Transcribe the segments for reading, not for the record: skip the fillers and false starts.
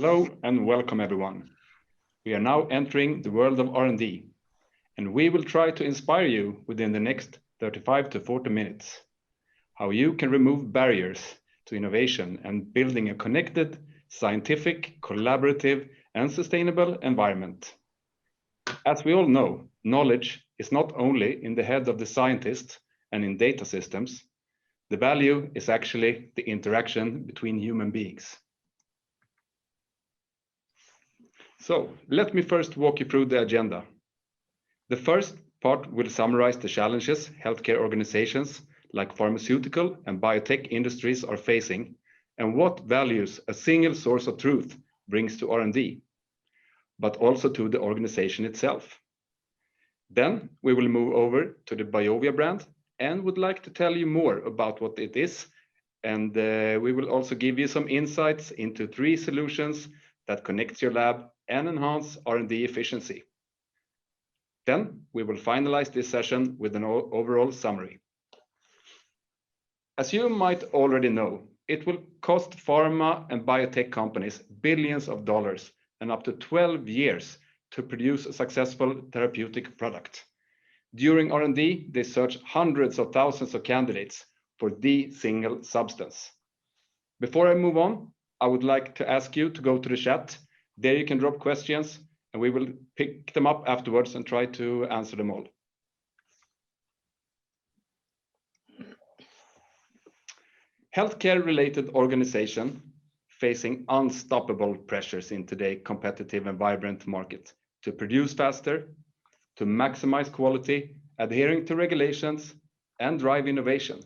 Hello and welcome everyone. We are now entering the world of R&D, and we will try to inspire you within the next 35 to 40 minutes. How you can remove barriers to innovation and building a connected, scientific, collaborative, and sustainable environment. As we all know, knowledge is not only in the head of the scientist and in data systems. The value is actually the interaction between human beings. So let me first walk you through the agenda. The first part will summarize the challenges healthcare organizations like pharmaceutical and biotech industries are facing and what values a single source of truth brings to R&D, but also to the organization itself. Then we will move over to the BIOVIA brand and would like to tell you more about what it is. And we will also give you some insights into 3 solutions that connect your lab and enhance R&D efficiency. Then we will finalize this session with an overall summary. As you might already know, it will cost pharma and biotech companies billions of dollars and up to 12 years to produce a successful therapeutic product. During R&D, they search hundreds of thousands of candidates for the single substance. Before I move on, I would like to ask you to go to the chat. There you can drop questions and we will pick them up afterwards and try to answer them all. Healthcare-related organization facing unstoppable pressures in today's competitive and vibrant market to produce faster, to maximize quality, adhering to regulations, and drive innovation.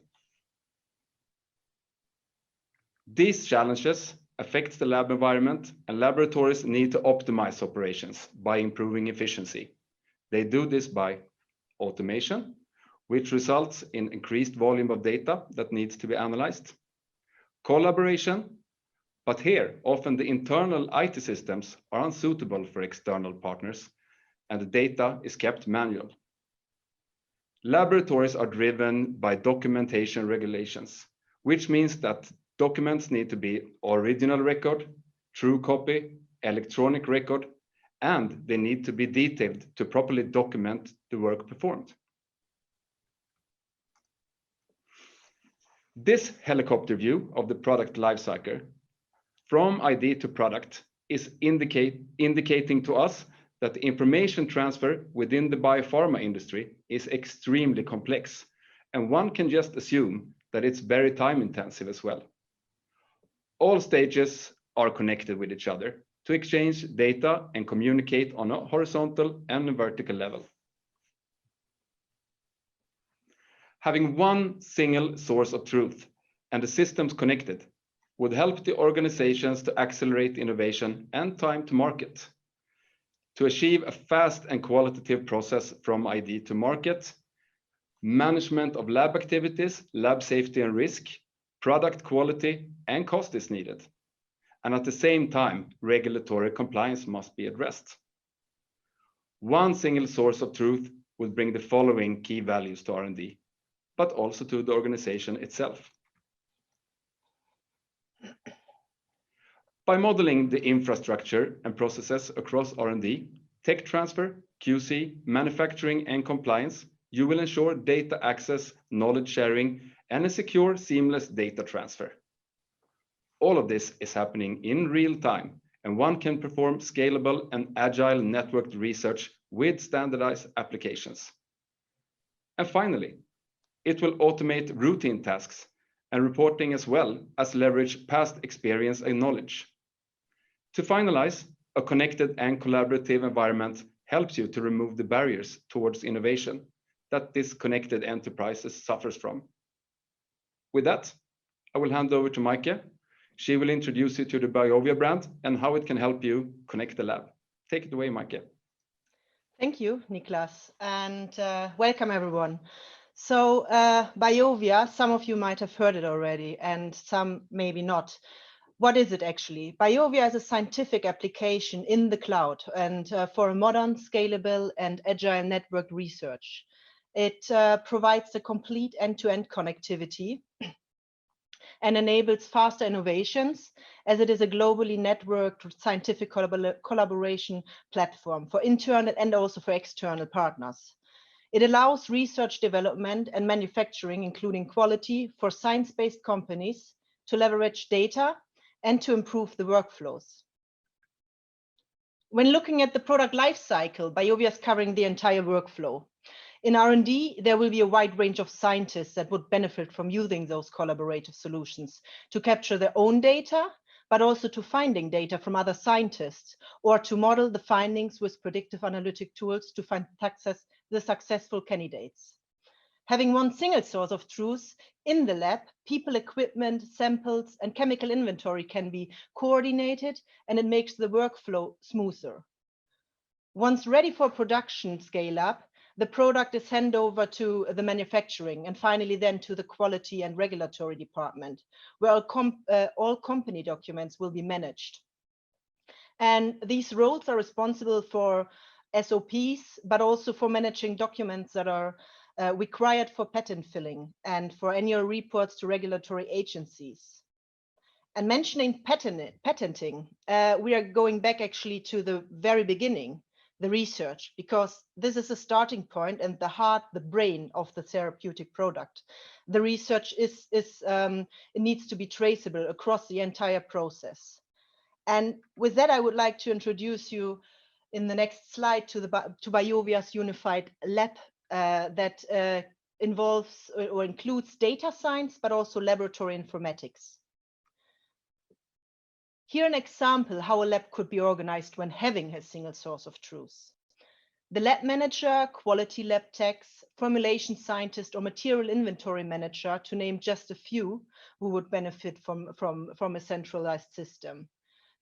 These challenges affect the lab environment, and laboratories need to optimize operations by improving efficiency. They do this by automation, which results in increased volume of data that needs to be analyzed. Collaboration, but here often the internal IT systems are unsuitable for external partners and the data is kept manual. Laboratories are driven by documentation regulations, which means that documents need to be original record, true copy, electronic record, and they need to be detailed to properly document the work performed. This helicopter view of the product lifecycle from ID to product is indicating to us that the information transfer within the biopharma industry is extremely complex, and one can just assume that it's very time intensive as well. All stages are connected with each other to exchange data and communicate on a horizontal and a vertical level. Having one single source of truth and the systems connected would help the organizations to accelerate innovation and time to market. To achieve a fast and qualitative process from ID to market, management of lab activities, lab safety and risk, product quality and cost is needed. And at the same time, regulatory compliance must be addressed. One single source of truth will bring the following key values to R&D, but also to the organization itself. By modeling the infrastructure and processes across R&D, tech transfer, QC, manufacturing and compliance, you will ensure data access, knowledge sharing, and a secure, seamless data transfer. All of this is happening in real time, and one can perform scalable and agile networked research with standardized applications. And finally, it will automate routine tasks and reporting as well as leverage past experience and knowledge. To finalize, a connected and collaborative environment helps you to remove the barriers towards innovation that disconnected enterprises suffers from. With that, I will hand over to Meike. She will introduce you to the BIOVIA brand and how it can help you connect the lab. Take it away, Meike. Thank you, Niclas, and welcome everyone. So BIOVIA, some of you might have heard it already and some maybe not. What is it actually? BIOVIA is a scientific application in the cloud and for a modern, scalable and agile networked research. It provides the complete end-to-end connectivity and enables faster innovations, as it is a globally networked scientific collaboration platform for internal and also for external partners. It allows research development and manufacturing, including quality, for science-based companies to leverage data and to improve the workflows. When looking at the product life cycle, BIOVIA is covering the entire workflow. In R&D, there will be a wide range of scientists that would benefit from using those collaborative solutions to capture their own data, but also to finding data from other scientists, or to model the findings with predictive analytic tools to find the successful candidates. Having one single source of truth in the lab, people, equipment, samples, and chemical inventory can be coordinated, and it makes the workflow smoother. Once ready for production scale-up, the product is handed over to the manufacturing and finally then to the quality and regulatory department, where all company documents will be managed. And these roles are responsible for SOPs, but also for managing documents that are required for patent filling and for annual reports to regulatory agencies. And mentioning patenting, we are going back actually to the very beginning, the research, because this is a starting point and the heart, the brain of the therapeutic product. The research it needs to be traceable across the entire process. And with that, I would like to introduce you in the next slide to BIOVIA's unified lab that involves or includes data science, but also laboratory informatics. Here an example how a lab could be organized when having a single source of truth. The lab manager, quality lab techs, formulation scientist, or material inventory manager, to name just a few, who would benefit from a centralized system.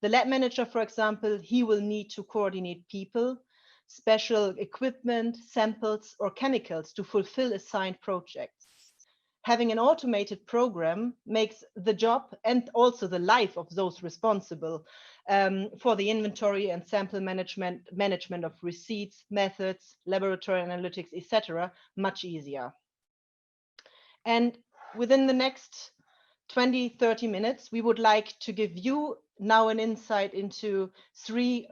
The lab manager, for example, he will need to coordinate people, special equipment, samples, or chemicals to fulfill assigned projects. Having an automated program makes the job and also the life of those responsible for the inventory and sample management of receipts, methods, laboratory analytics, etc., much easier. And within the next 20-30 minutes, we would like to give you now an insight into three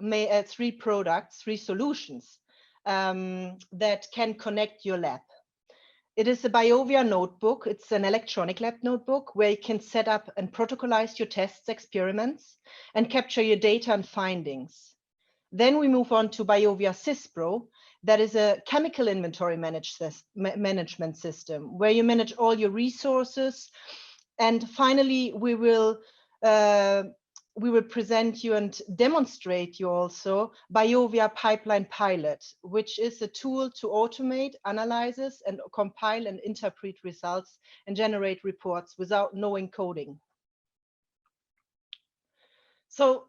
products, three solutions that can connect your lab. It is a BIOVIA notebook. It's an electronic lab notebook where you can set up and protocolize your tests, experiments, and capture your data and findings. Then we move on to BIOVIA SysPro. That is a chemical inventory management system where you manage all your resources. And finally, we will present you and demonstrate you also BIOVIA Pipeline Pilot, which is a tool to automate, analysis, and compile and interpret results and generate reports without knowing coding. So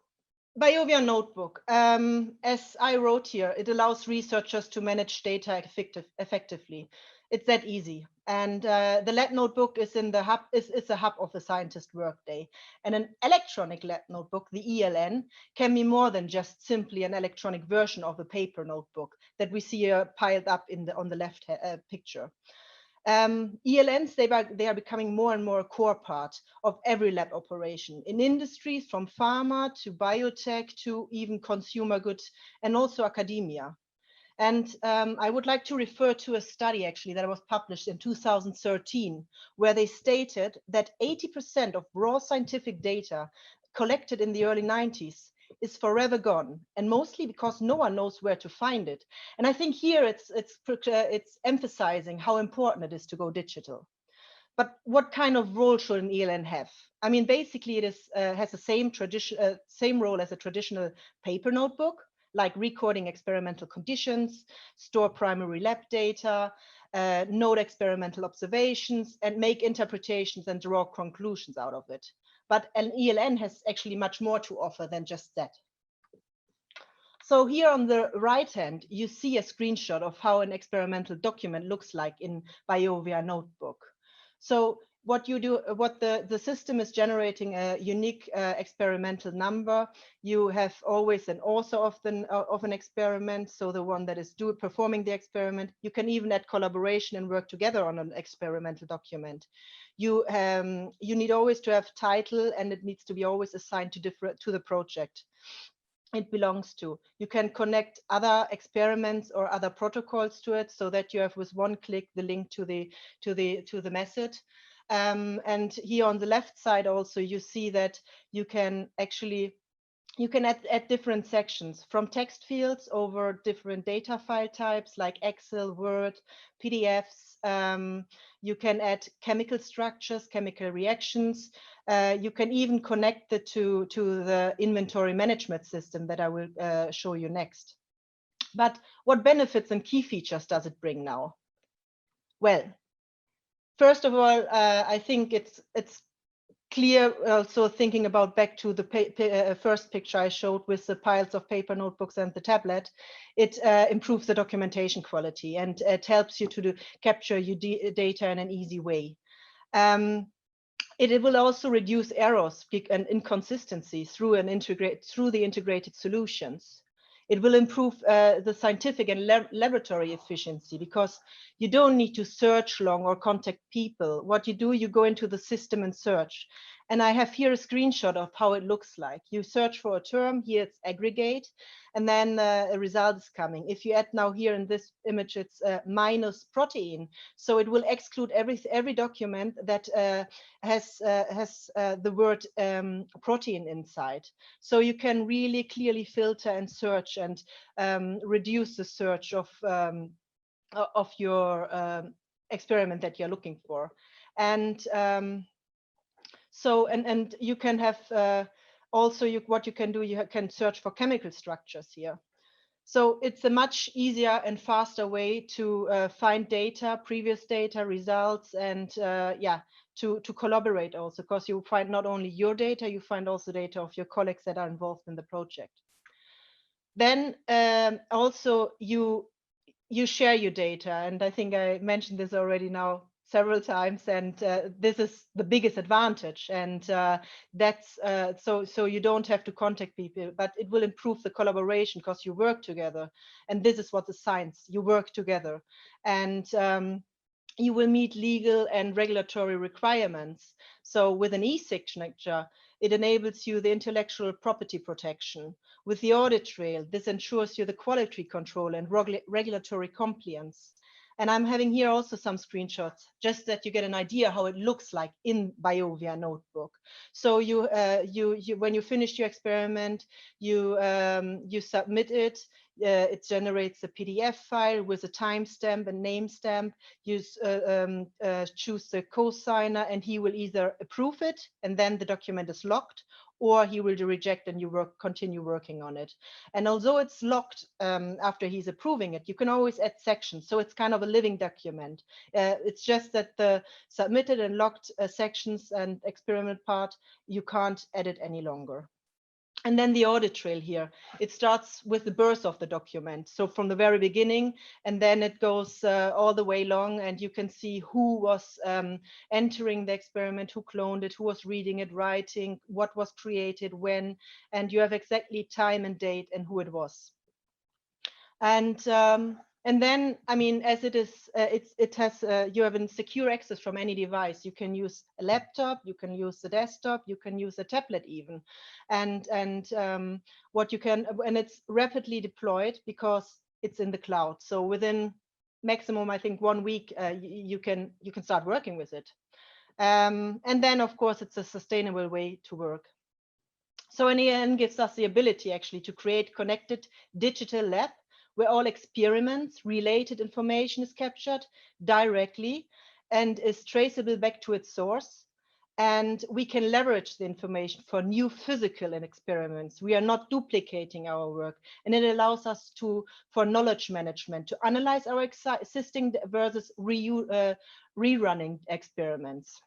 BIOVIA Notebook, as I wrote here, it allows researchers to manage data effectively. It's that easy. And the lab notebook is in the hub, is a hub of the scientist workday. And an electronic lab notebook, the ELN, can be more than just simply an electronic version of a paper notebook that we see piled up on the left picture. ELNs, they are becoming more and more a core part of every lab operation in industries from pharma to biotech to even consumer goods and also academia. And I would like to refer to a study actually that was published in 2013, where they stated that 80% of raw scientific data collected in the early 90s is forever gone, and mostly because no one knows where to find it. And I think here it's emphasizing how important it is to go digital. But what kind of role should an ELN have? I mean, basically it has the same role as a traditional paper notebook, like recording experimental conditions, store primary lab data, note experimental observations, and make interpretations and draw conclusions out of it. But an ELN has actually much more to offer than just that. So here on the right hand, you see a screenshot of how an experimental document looks like in BIOVIA Notebook. So what you do, what the system is generating a unique experimental number. You have always an author of an experiment, so the one that is performing the experiment. You can even add collaboration and work together on an experimental document. You need always to have title, and it needs to be always assigned to the project it belongs to. You can connect other experiments or other protocols to it, so that you have with one click the link to the method. And here on the left side also, you see that you can actually add different sections, from text fields over different data file types like Excel, Word, PDFs. You can add chemical structures, chemical reactions. You can even connect it to the inventory management system that I will show you next. But what benefits and key features does it bring now? Well, first of all, I think it's clear, also thinking about back to the first picture I showed with the piles of paper notebooks and the tablet, it improves the documentation quality, and it helps you to capture your data in an easy way. It will also reduce errors and inconsistencies through the integrated solutions. It will improve the scientific and laboratory efficiency, because you don't need to search long or contact people. What you do, you go into the system and search. And I have here a screenshot of how it looks like. You search for a term, here it's aggregate, and then a result is coming. If you add now here in this image, it's minus protein. So it will exclude every document that has the word protein inside. So you can really clearly filter and search and reduce the search of your experiment that you're looking for. And so you can have also what you can do, you can search for chemical structures here. So it's a much easier and faster way to find data, previous data, results, and to collaborate also, because you find not only your data, you find also data of your colleagues that are involved in the project. Then also you share your data, and I think I mentioned this already now several times, and this is the biggest advantage. And that's so you don't have to contact people, but it will improve the collaboration because you work together. And this is what the science, you work together. And you will meet legal and regulatory requirements. So with an e-signature, it enables you the intellectual property protection. With the audit trail, this ensures you the quality control and regulatory compliance. And I'm having here also some screenshots, just that you get an idea how it looks like in BIOVIA notebook. So you when you finish your experiment, you submit it. It generates a PDF file with a timestamp and name stamp. You choose the co-signer, and he will either approve it, and then the document is locked, or he will reject and you continue working on it. And although it's locked after he's approving it, you can always add sections. So it's kind of a living document. It's just that the submitted and locked sections and experiment part, you can't edit any longer. And then the audit trail here, it starts with the birth of the document. So from the very beginning, and then it goes all the way along, and you can see who was entering the experiment, who cloned it, who was reading it, writing, what was created, when, and you have exactly time and date and who it was. And then, I mean, as it is, you have a secure access from any device. You can use a laptop, you can use the desktop, you can use a tablet even, and what you can, and it's rapidly deployed because it's in the cloud. So within maximum, I think 1 week, you can start working with it. And then, of course, it's a sustainable way to work. So NEN gives us the ability actually to create connected digital lab, where all experiments related information is captured directly and is traceable back to its source. And we can leverage the information for new physical experiments. We are not duplicating our work, and it allows us for knowledge management, to analyze our existing versus rerunning experiments.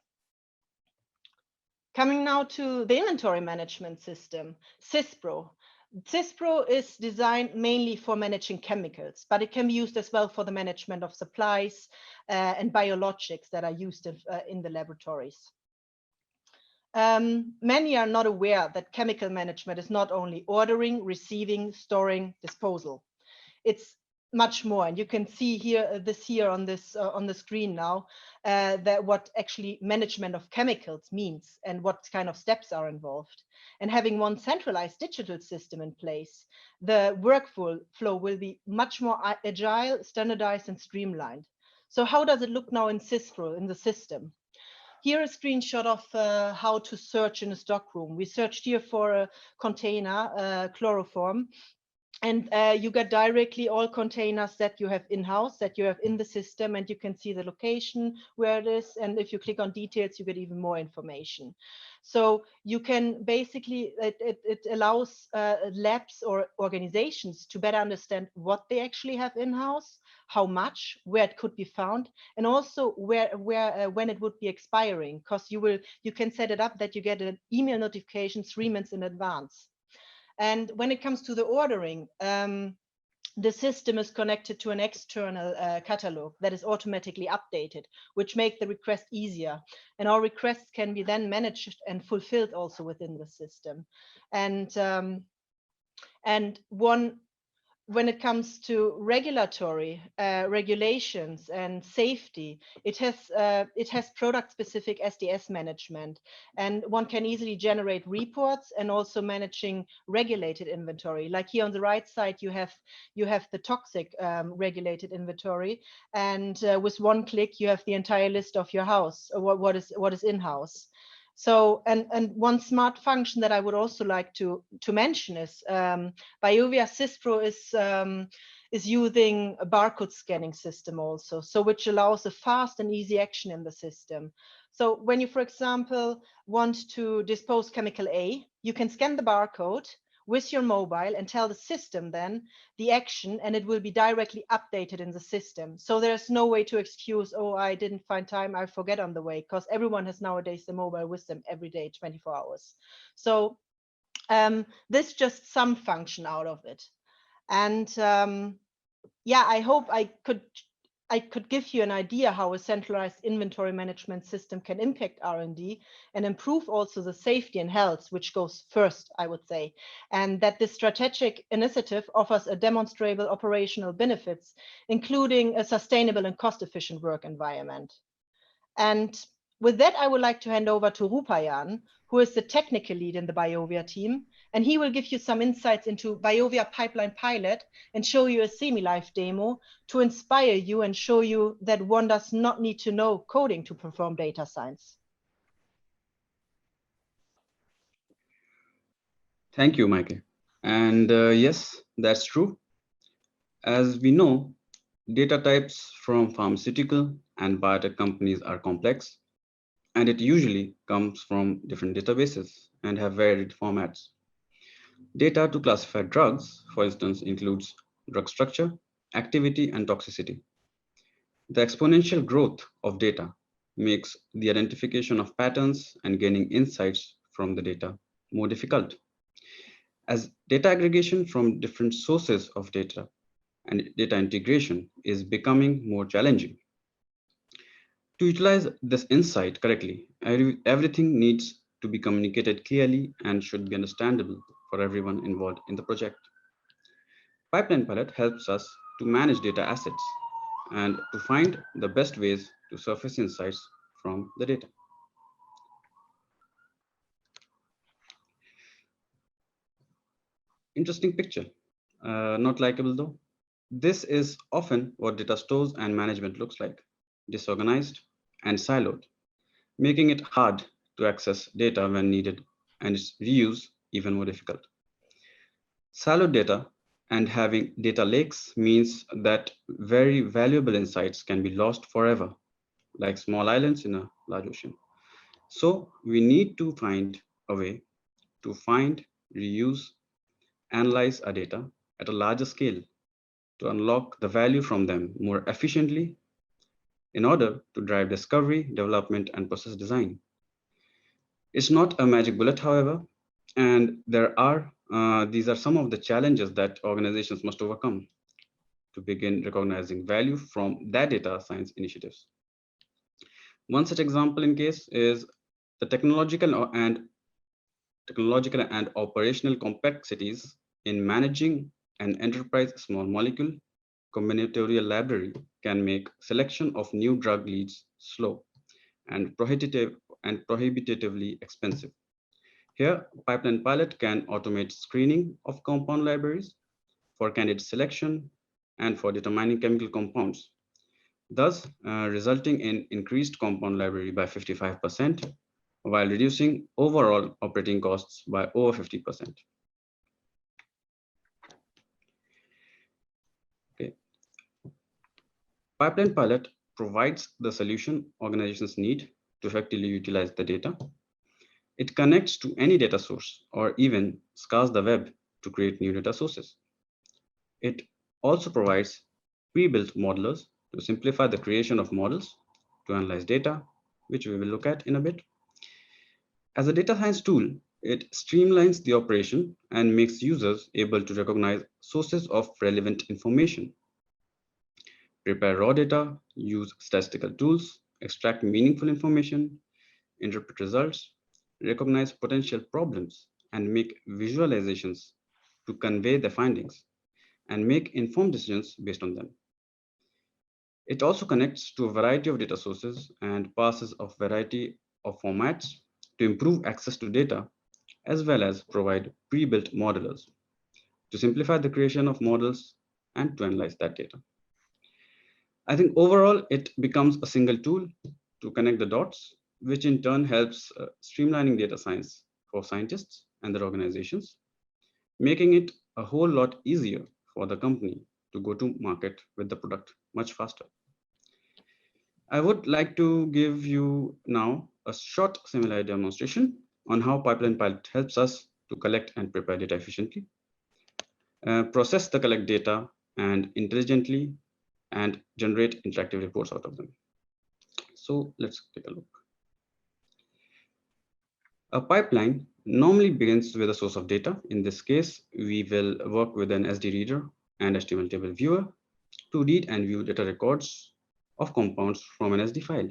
Coming now to the inventory management system, CISPRO. CISPRO is designed mainly for managing chemicals, but it can be used as well for the management of supplies and biologics that are used in the laboratories. Many are not aware that chemical management is not only ordering, receiving, storing, disposal. It's much more, and you can see here on the screen now that what actually management of chemicals means and what kind of steps are involved. And having one centralized digital system in place, the workflow will be much more agile, standardized, and streamlined. So how does it look now in CISPRO, in the system? Here a screenshot of how to search in a stockroom. We searched here for a container, chloroform, and you get directly all containers that you have in-house, that you have in the system, and you can see the location where it is. And if you click on details, you get even more information. So you can basically, it allows labs or organizations to better understand what they actually have in-house, how much, where it could be found, and also when it would be expiring, because you can set it up that you get an email notification 3 months in advance. And when it comes to the ordering, the system is connected to an external catalog that is automatically updated, which makes the request easier. And our requests can be then managed and fulfilled also within the system. And when it comes to regulatory regulations and safety, it has product-specific SDS management, and one can easily generate reports and also managing regulated inventory. Like here on the right side, you have the toxic regulated inventory, and with one click, you have the entire list of your house, what is in-house. So, and one smart function that I would also like to mention is BIOVIA CISPRO is using a barcode scanning system also, so which allows a fast and easy action in the system. So when you, for example, want to dispose chemical A, you can scan the barcode with your mobile and tell the system then the action, and it will be directly updated in the system. So there's no way to excuse, oh, I didn't find time, I forget on the way, because everyone has nowadays the mobile with them every day, 24 hours. So this just some function out of it. And yeah, I hope I could give you an idea how a centralized inventory management system can impact R&D and improve also the safety and health, which goes first, I would say, and that this strategic initiative offers a demonstrable operational benefits, including a sustainable and cost-efficient work environment. And with that, I would like to hand over to Rupayan, who is the technical lead in the BIOVIA team, and he will give you some insights into BIOVIA pipeline pilot and show you a semi-live demo to inspire you and show you that one does not need to know coding to perform data science. Thank you, Meike. And yes, that's true. As we know, data types from pharmaceutical and biotech companies are complex, and it usually comes from different databases and have varied formats. Data to classify drugs, for instance, includes drug structure, activity, and toxicity. The exponential growth of data makes the identification of patterns and gaining insights from the data more difficult, as data aggregation from different sources of data and data integration is becoming more challenging. To utilize this insight correctly, everything needs to be communicated clearly and should be understandable for everyone involved in the project. Pipeline Pilot helps us to manage data assets and to find the best ways to surface insights from the data. Interesting picture, not likable though. This is often what data stores and management looks like, disorganized and siloed, making it hard to access data when needed and its reuse even more difficult. Siloed data and having data lakes means that very valuable insights can be lost forever, like small islands in a large ocean. So we need to find a way to find, reuse, analyze our data at a larger scale to unlock the value from them more efficiently in order to drive discovery, development, and process design. It's not a magic bullet, however, and there are these are some of the challenges that organizations must overcome to begin recognizing value from their data science initiatives. One such example in case is the technological and operational complexities in managing an enterprise small molecule combinatorial library can make selection of new drug leads slow and prohibitively expensive. Here, Pipeline Pilot can automate screening of compound libraries for candidate selection and for determining chemical compounds, thus resulting in increased compound library by 55%, while reducing overall operating costs by over 50%. Okay. Pipeline Pilot provides the solution organizations need to effectively utilize the data. It connects to any data source or even scars the web to create new data sources. It also provides pre-built modelers to simplify the creation of models to analyze data, which we will look at in a bit. As a data science tool, it streamlines the operation and makes users able to recognize sources of relevant information, prepare raw data, use statistical tools, extract meaningful information, interpret results, recognize potential problems, and make visualizations to convey the findings and make informed decisions based on them. It also connects to a variety of data sources and passes a variety of formats to improve access to data, as well as provide pre-built modelers to simplify the creation of models and to analyze that data. I think overall, it becomes a single tool to connect the dots, which in turn helps streamlining data science for scientists and their organizations, making it a whole lot easier for the company to go to market with the product much faster. I would like to give you now a short similar demonstration on how Pipeline Pilot helps us to collect and prepare data efficiently, process the collect data and intelligently, and generate interactive reports out of them. So let's take a look. A pipeline normally begins with a source of data. In this case, we will work with an SD reader and HTML table viewer to read and view data records of compounds from an SD file.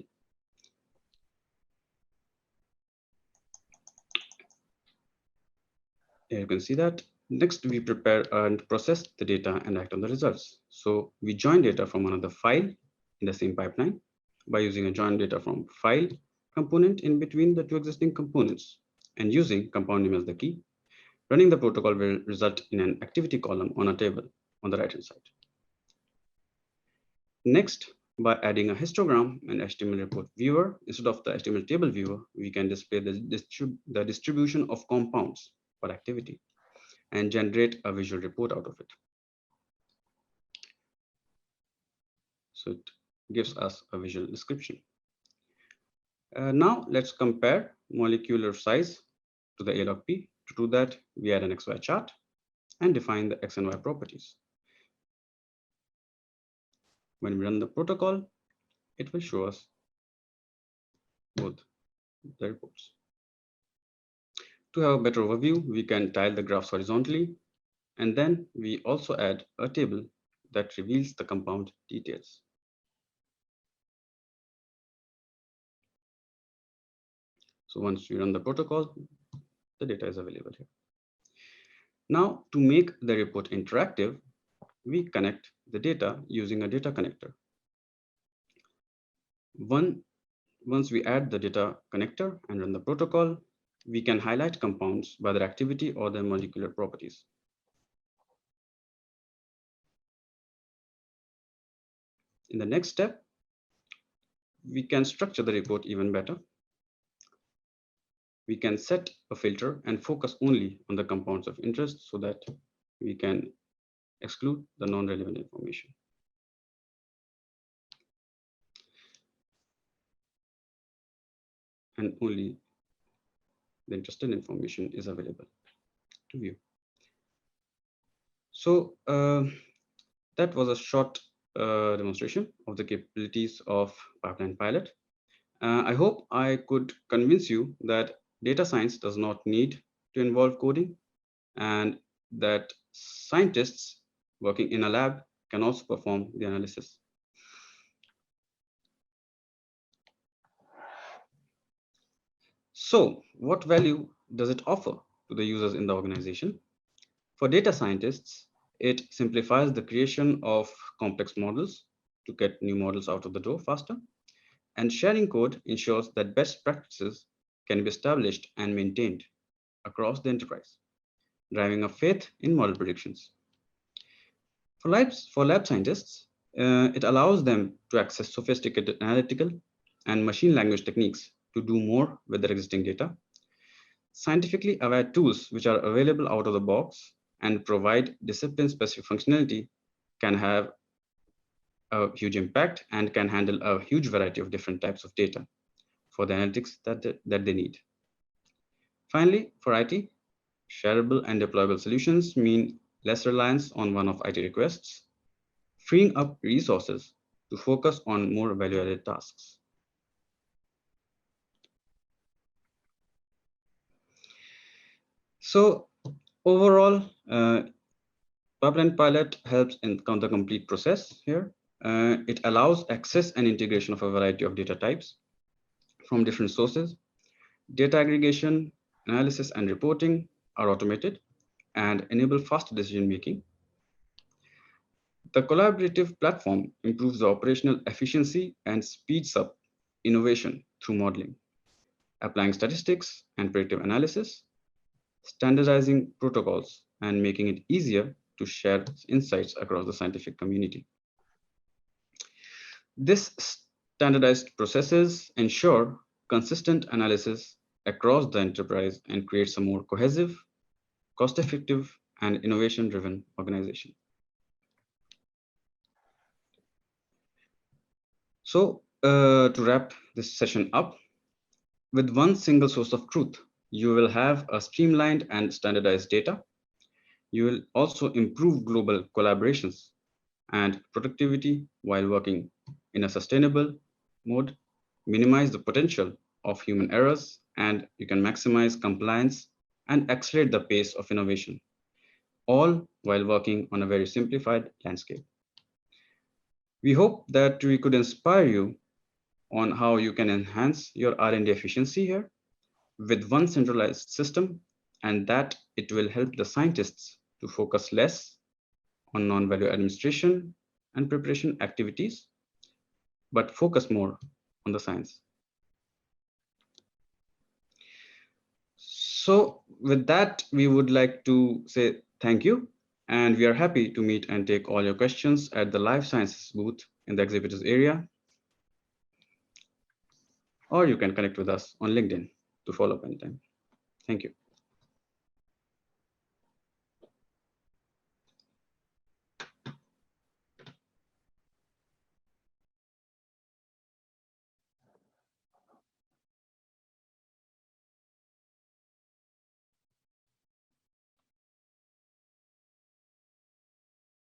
Here you can see that. Next, we prepare and process the data and act on the results. So we join data from another file in the same pipeline by using a join data from file component in between the two existing components and using compound name as the key. Running the protocol will result in an activity column on a table on the right-hand side. Next, by adding a histogram and HTML report viewer instead of the HTML table viewer, we can display the distribution of compounds per activity and generate a visual report out of it. So it gives us a visual description. Now let's compare molecular size to the A-log-P. To do that, we add an XY chart and define the X and Y properties. When we run the protocol, it will show us both the reports. To have a better overview, we can tile the graphs horizontally, and then we also add a table that reveals the compound details. So once we run the protocol, the data is available here. Now, to make the report interactive, we connect the data using a data connector. Once we add the data connector and run the protocol, we can highlight compounds by their activity or their molecular properties. In the next step, we can structure the report even better. We can set a filter and focus only on the compounds of interest so that we can exclude the non-relevant information. And only the interested information is available to view. So that was a short demonstration of the capabilities of Pipeline Pilot. I hope I could convince you that data science does not need to involve coding. and that scientists working in a lab can also perform the analysis. So, what value does it offer to the users in the organization? For data scientists, it simplifies the creation of complex models to get new models out of the door faster. And sharing code ensures that best practices can be established and maintained across the enterprise, driving a faith in model predictions. For lab scientists, it allows them to access sophisticated analytical and machine language techniques to do more with their existing data. Scientifically aware tools which are available out of the box and provide discipline-specific functionality can have a huge impact and can handle a huge variety of different types of data for the analytics that they need. Finally, for IT, shareable and deployable solutions mean less reliance on one-off IT requests, freeing up resources to focus on more value-added tasks. So overall, Pipeline Pilot helps in the complete process here. It allows access and integration of a variety of data types from different sources. Data aggregation, analysis, and reporting are automated and enable faster decision-making. The collaborative platform improves the operational efficiency and speeds up innovation through modeling, applying statistics and predictive analysis, standardizing protocols, and making it easier to share insights across the scientific community. This standardized processes ensure consistent analysis across the enterprise and creates a more cohesive, cost-effective, and innovation-driven organization. So to wrap this session up, with one single source of truth, you will have a streamlined and standardized data. You will also improve global collaborations and productivity while working in a sustainable mode, minimize the potential of human errors, and you can maximize compliance and accelerate the pace of innovation, all while working on a very simplified landscape. We hope that we could inspire you on how you can enhance your R&D efficiency here with one centralized system, and that it will help the scientists to focus less on non-value administration and preparation activities, but focus more on the science. So with that, we would like to say thank you, and we are happy to meet and take all your questions at the Life Sciences booth in the exhibitors area. Or you can connect with us on LinkedIn to follow up anytime. Thank you.